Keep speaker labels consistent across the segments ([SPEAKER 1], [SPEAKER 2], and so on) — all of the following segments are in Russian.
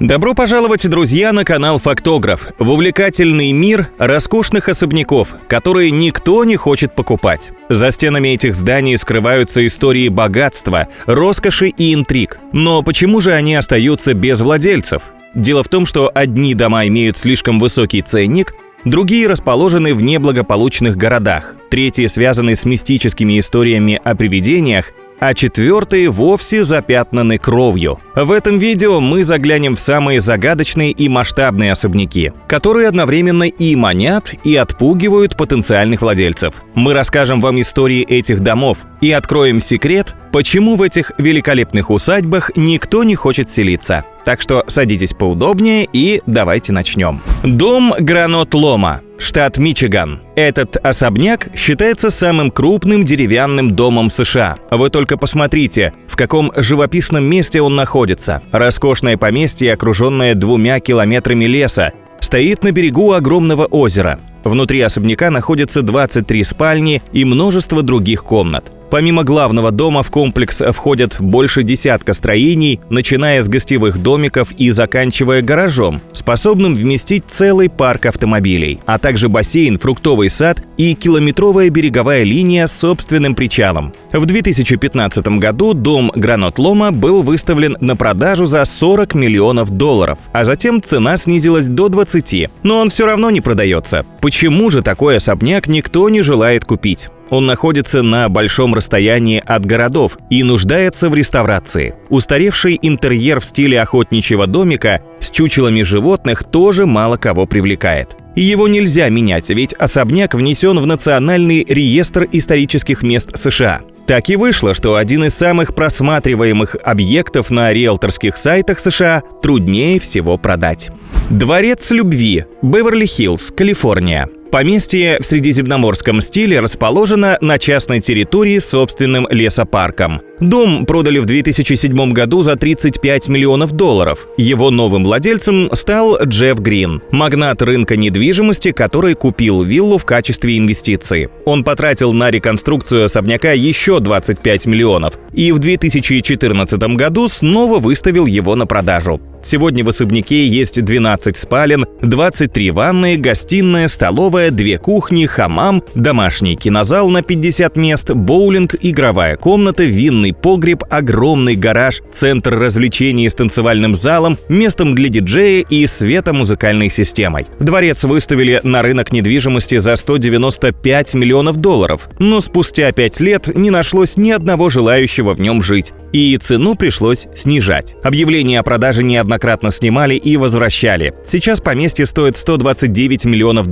[SPEAKER 1] Добро пожаловать, друзья, на канал Фактограф, в увлекательный мир роскошных особняков, которые никто не хочет покупать. За стенами этих зданий скрываются истории богатства, роскоши и интриг. Но почему же они остаются без владельцев? Дело в том, что одни дома имеют слишком высокий ценник, другие расположены в неблагополучных городах, третьи связаны с мистическими историями о привидениях, а четвертые вовсе запятнаны кровью. В этом видео мы заглянем в самые загадочные и масштабные особняки, которые одновременно и манят, и отпугивают потенциальных владельцев. Мы расскажем вам истории этих домов и откроем секрет, почему в этих великолепных усадьбах никто не хочет селиться. Так что садитесь поудобнее и давайте начнем. Дом Гранот-Лома, штат Мичиган. Этот особняк считается самым крупным деревянным домом в США. Вы только посмотрите, в каком живописном месте он находится. Роскошное поместье, окруженное 2 километрами леса, стоит на берегу огромного озера. Внутри особняка находится 23 спальни и множество других комнат. Помимо главного дома в комплекс входят больше десятка строений, начиная с гостевых домиков и заканчивая гаражом, способным вместить целый парк автомобилей, а также бассейн, фруктовый сад и километровая береговая линия с собственным причалом. В 2015 году дом Гранот-Лома был выставлен на продажу за $40 миллионов, а затем цена снизилась до 20, но он все равно не продается. Почему же такой особняк никто не желает купить? Он находится на большом расстоянии от городов и нуждается в реставрации. Устаревший интерьер в стиле охотничьего домика с чучелами животных тоже мало кого привлекает. И его нельзя менять, ведь особняк внесен в Национальный реестр исторических мест США. Так и вышло, что один из самых просматриваемых объектов на риэлторских сайтах США труднее всего продать. Дворец любви, Беверли-Хиллз, Калифорния. Поместье в средиземноморском стиле расположено на частной территории с собственным лесопарком. Дом продали в 2007 году за $35 миллионов. Его новым владельцем стал Джефф Грин, магнат рынка недвижимости, который купил виллу в качестве инвестиции. Он потратил на реконструкцию особняка еще $25 миллионов и в 2014 году снова выставил его на продажу. Сегодня в особняке есть 12 спален, 23 ванные, гостиная, столовая, 2 кухни, хамам, домашний кинозал на 50 мест, боулинг, игровая комната, винный погреб, огромный гараж, центр развлечений с танцевальным залом, местом для диджея и светомузыкальной системой. Дворец выставили на рынок недвижимости за $195 миллионов, но спустя 5 лет не нашлось ни одного желающего в нем жить, и цену пришлось снижать. Объявления о продаже неоднократно снимали и возвращали. Сейчас поместье стоит $129 миллионов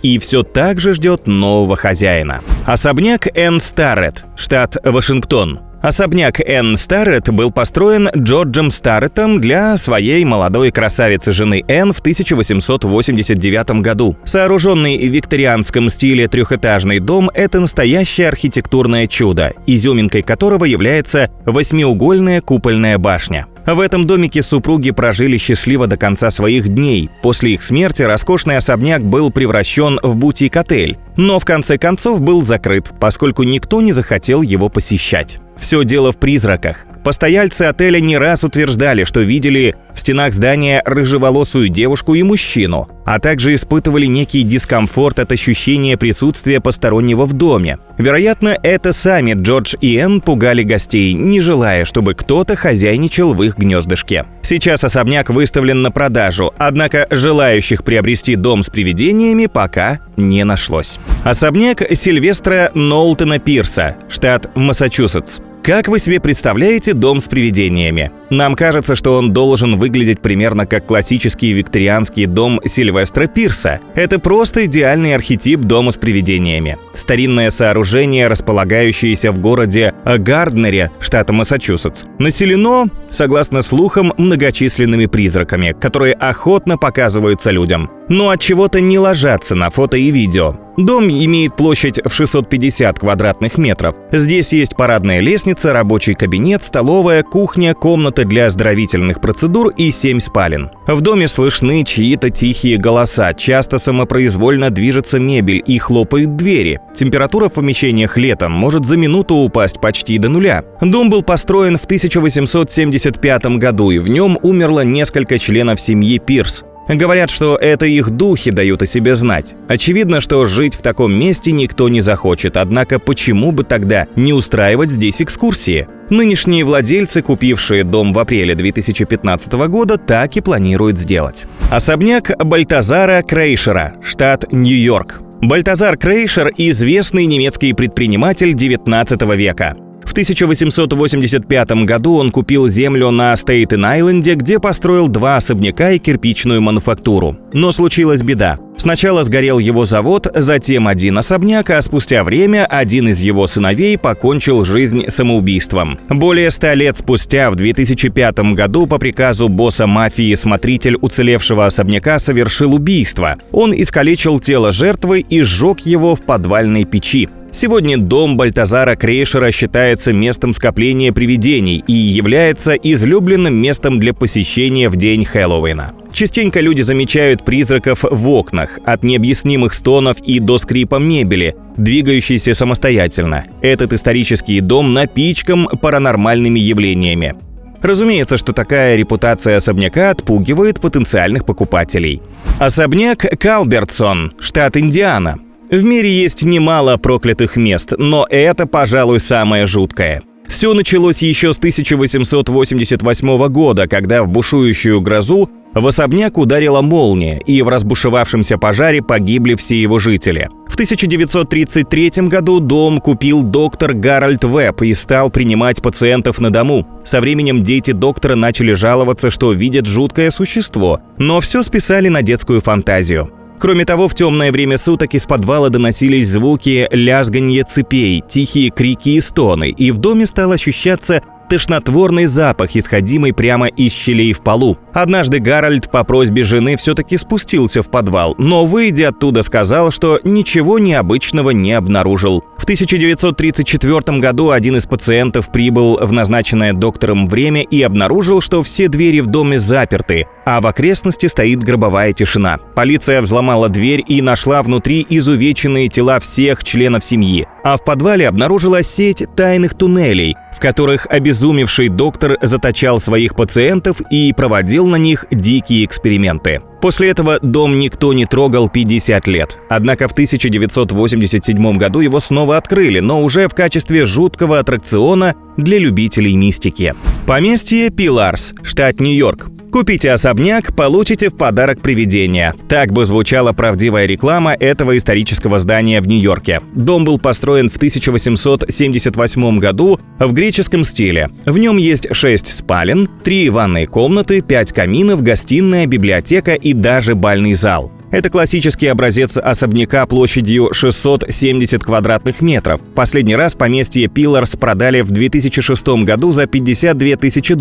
[SPEAKER 1] и все так же ждет нового хозяина. Особняк Энн Старретт, штат Вашингтон. Особняк Энн Старретт был построен Джорджем Старреттом для своей молодой красавицы-жены Энн в 1889 году. Сооруженный в викторианском стиле трехэтажный дом – это настоящее архитектурное чудо, изюминкой которого является 8-угольная купольная башня. В этом домике супруги прожили счастливо до конца своих дней. После их смерти роскошный особняк был превращен в бутик-отель, но в конце концов был закрыт, поскольку никто не захотел его посещать. Все дело в призраках. Постояльцы отеля не раз утверждали, что видели в стенах здания рыжеволосую девушку и мужчину, а также испытывали некий дискомфорт от ощущения присутствия постороннего в доме. Вероятно, это сами Джордж и Энн пугали гостей, не желая, чтобы кто-то хозяйничал в их гнездышке. Сейчас особняк выставлен на продажу, однако желающих приобрести дом с привидениями пока не нашлось. Особняк Сильвестра Нолтона Пирса, штат Массачусетс. Как вы себе представляете дом с привидениями? Нам кажется, что он должен выглядеть примерно как классический викторианский дом Сильвестра Пирса. Это просто идеальный архетип дома с привидениями. Старинное сооружение, располагающееся в городе Гарднере, штата Массачусетс, населено, согласно слухам, многочисленными призраками, которые охотно показываются людям, но от чего-то не ложатся на фото и видео. Дом имеет площадь в 650 квадратных метров. Здесь есть парадная лестница, рабочий кабинет, столовая, кухня, комната для оздоровительных процедур и 7 спален. В доме слышны чьи-то тихие голоса, часто самопроизвольно движется мебель и хлопают двери. Температура в помещениях летом может за минуту упасть почти до нуля. Дом был построен в 1875 году, и в нем умерло несколько членов семьи Пирс. Говорят, что это их духи дают о себе знать. Очевидно, что жить в таком месте никто не захочет, однако почему бы тогда не устраивать здесь экскурсии? Нынешние владельцы, купившие дом в апреле 2015 года, так и планируют сделать. Особняк Бальтазара Крейшера, штат Нью-Йорк. Бальтазар Крейшер – известный немецкий предприниматель XIX века. В 1885 году он купил землю на Стейтен-Айленде, где построил 2 особняка и кирпичную мануфактуру. Но случилась беда. Сначала сгорел его завод, затем 1 особняк, а спустя время один из его сыновей покончил жизнь самоубийством. Более 100 лет спустя, в 2005 году, по приказу босса мафии, смотритель уцелевшего особняка совершил убийство. Он искалечил тело жертвы и сжег его в подвальной печи. Сегодня дом Бальтазара Крейшера считается местом скопления привидений и является излюбленным местом для посещения в день Хэллоуина. Частенько люди замечают призраков в окнах, от необъяснимых стонов и до скрипа мебели, двигающейся самостоятельно. Этот исторический дом напичкан паранормальными явлениями. Разумеется, что такая репутация особняка отпугивает потенциальных покупателей. Особняк Калбертсон, штат Индиана. В мире есть немало проклятых мест, но это, пожалуй, самое жуткое. Все началось еще с 1888 года, когда в бушующую грозу в особняк ударила молния, и в разбушевавшемся пожаре погибли все его жители. В 1933 году дом купил доктор Гарольд Вебб и стал принимать пациентов на дому. Со временем дети доктора начали жаловаться, что видят жуткое существо, но все списали на детскую фантазию. Кроме того, в темное время суток из подвала доносились звуки лязганья цепей, тихие крики и стоны, и в доме стал ощущаться тошнотворный запах, исходимый прямо из щелей в полу. Однажды Гарольд по просьбе жены все-таки спустился в подвал, но, выйдя оттуда, сказал, что ничего необычного не обнаружил. В 1934 году один из пациентов прибыл в назначенное доктором время и обнаружил, что все двери в доме заперты, а в окрестности стоит гробовая тишина. Полиция взломала дверь и нашла внутри изувеченные тела всех членов семьи, а в подвале обнаружила сеть тайных туннелей, в которых обезумевший доктор заточал своих пациентов и проводил на них дикие эксперименты. После этого дом никто не трогал 50 лет. Однако в 1987 году его снова открыли, но уже в качестве жуткого аттракциона для любителей мистики. Поместье Пиларс, штат Нью-Йорк. Купите особняк, получите в подарок привидение. Так бы звучала правдивая реклама этого исторического здания в Нью-Йорке. Дом был построен в 1878 году в греческом стиле. В нем есть 6 спален, 3 ванные комнаты, 5 каминов, гостиная, библиотека и даже бальный зал. Это классический образец особняка площадью 670 квадратных метров. Последний раз поместье Пиларс продали в 2006 году за $52 тысячи.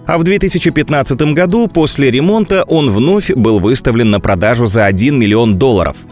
[SPEAKER 1] А в 2015 году после ремонта он вновь был выставлен на продажу за $1 миллион.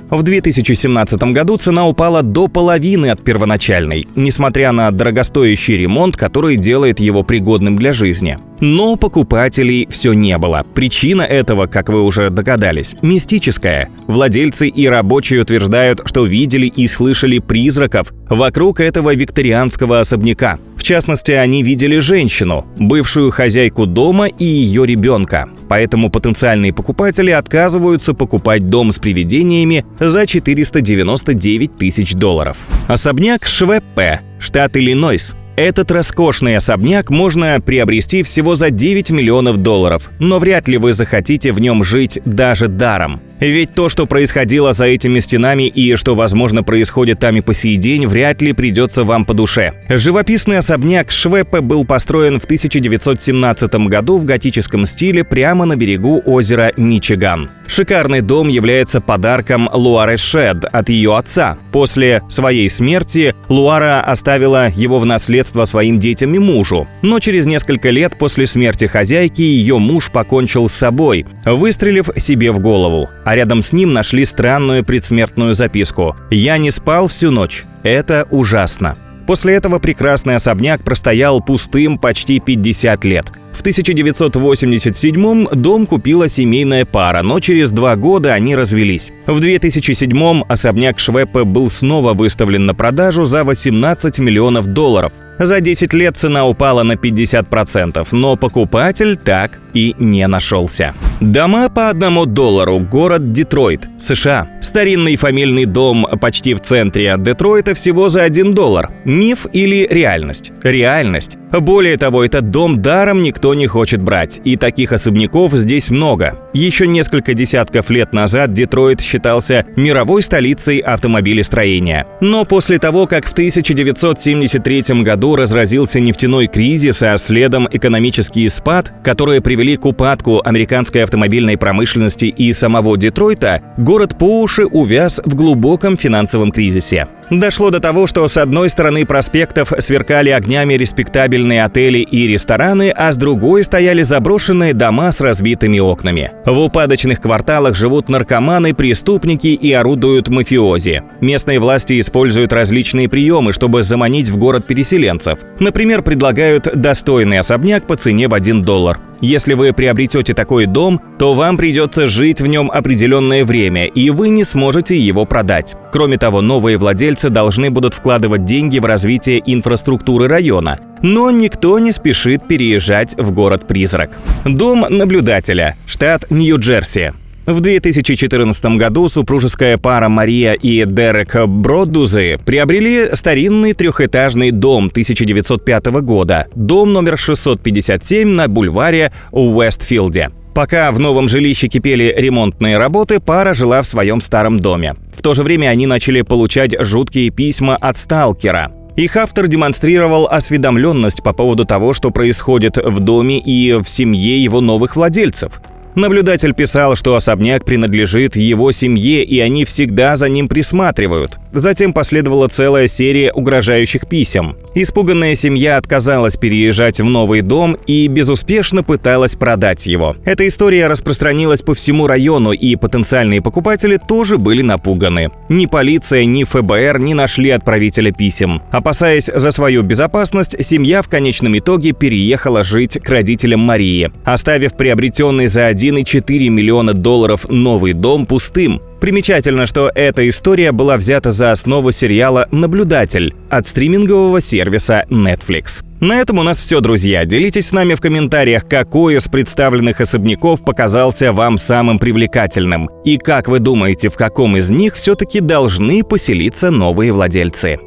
[SPEAKER 1] В 2017 году цена упала до половины от первоначальной, несмотря на дорогостоящий ремонт, который делает его пригодным для жизни. Но покупателей все не было. Причина этого, как вы уже догадались, мистическая. Владельцы и рабочие утверждают, что видели и слышали призраков вокруг этого викторианского особняка. В частности, они видели женщину, бывшую хозяйку дома и ее ребенка. Поэтому потенциальные покупатели отказываются покупать дом с привидениями за $499 тысяч. Особняк Швеппе, штат Иллинойс. Этот роскошный особняк можно приобрести всего за $9 миллионов, но вряд ли вы захотите в нем жить даже даром. Ведь то, что происходило за этими стенами и что, возможно, происходит там и по сей день, вряд ли придется вам по душе. Живописный особняк Швеппе был построен в 1917 году в готическом стиле прямо на берегу озера Мичиган. Шикарный дом является подарком Луары Шед от ее отца. После своей смерти Луара оставила его в наследство своим детям и мужу. Но через несколько лет после смерти хозяйки ее муж покончил с собой, выстрелив себе в голову. А рядом с ним нашли странную предсмертную записку: «Я не спал всю ночь. Это ужасно». После этого прекрасный особняк простоял пустым почти 50 лет. В 1987-м дом купила семейная пара, но через 2 года они развелись. В 2007-м особняк Швеппе был снова выставлен на продажу за $18 миллионов. За 10 лет цена упала на 50%, но покупатель так и не нашелся. Дома по $1. Город Детройт, США. Старинный фамильный дом почти в центре Детройта всего за $1. Миф или реальность? Реальность. Более того, этот дом даром никто не хочет брать, и таких особняков здесь много. Еще несколько десятков лет назад Детройт считался мировой столицей автомобилестроения. Но после того, как в 1973 году разразился нефтяной кризис, а следом экономический спад, которые привели к упадку американской автомобильной промышленности и самого Детройта, город по уши увяз в глубоком финансовом кризисе. Дошло до того, что с одной стороны проспектов сверкали огнями респектабельные отели и рестораны, а с другой стояли заброшенные дома с разбитыми окнами. В упадочных кварталах живут наркоманы, преступники и орудуют мафиози. Местные власти используют различные приемы, чтобы заманить в город переселенцев. Например, предлагают достойный особняк по цене в $1. Если вы приобретете такой дом, то вам придется жить в нем определенное время, и вы не сможете его продать. Кроме того, новые владельцы должны будут вкладывать деньги в развитие инфраструктуры района. Но никто не спешит переезжать в город-призрак. Дом наблюдателя, штат Нью-Джерси. В 2014 году супружеская пара Мария и Дерек Броддузы приобрели старинный трехэтажный дом 1905 года, дом номер 657 на бульваре Уэстфилде. Пока в новом жилище кипели ремонтные работы, пара жила в своем старом доме. В то же время они начали получать жуткие письма от сталкера. Их автор демонстрировал осведомленность по поводу того, что происходит в доме и в семье его новых владельцев. Наблюдатель писал, что особняк принадлежит его семье, и они всегда за ним присматривают. Затем последовала целая серия угрожающих писем. Испуганная семья отказалась переезжать в новый дом и безуспешно пыталась продать его. Эта история распространилась по всему району, и потенциальные покупатели тоже были напуганы. Ни полиция, ни ФБР не нашли отправителя писем. Опасаясь за свою безопасность, семья в конечном итоге переехала жить к родителям Марии, оставив приобретенный за $1,4 миллиона новый дом пустым. Примечательно, что эта история была взята за основу сериала «Наблюдатель» от стримингового сервиса Netflix. На этом у нас все, друзья. Делитесь с нами в комментариях, какой из представленных особняков показался вам самым привлекательным. И как вы думаете, в каком из них все-таки должны поселиться новые владельцы?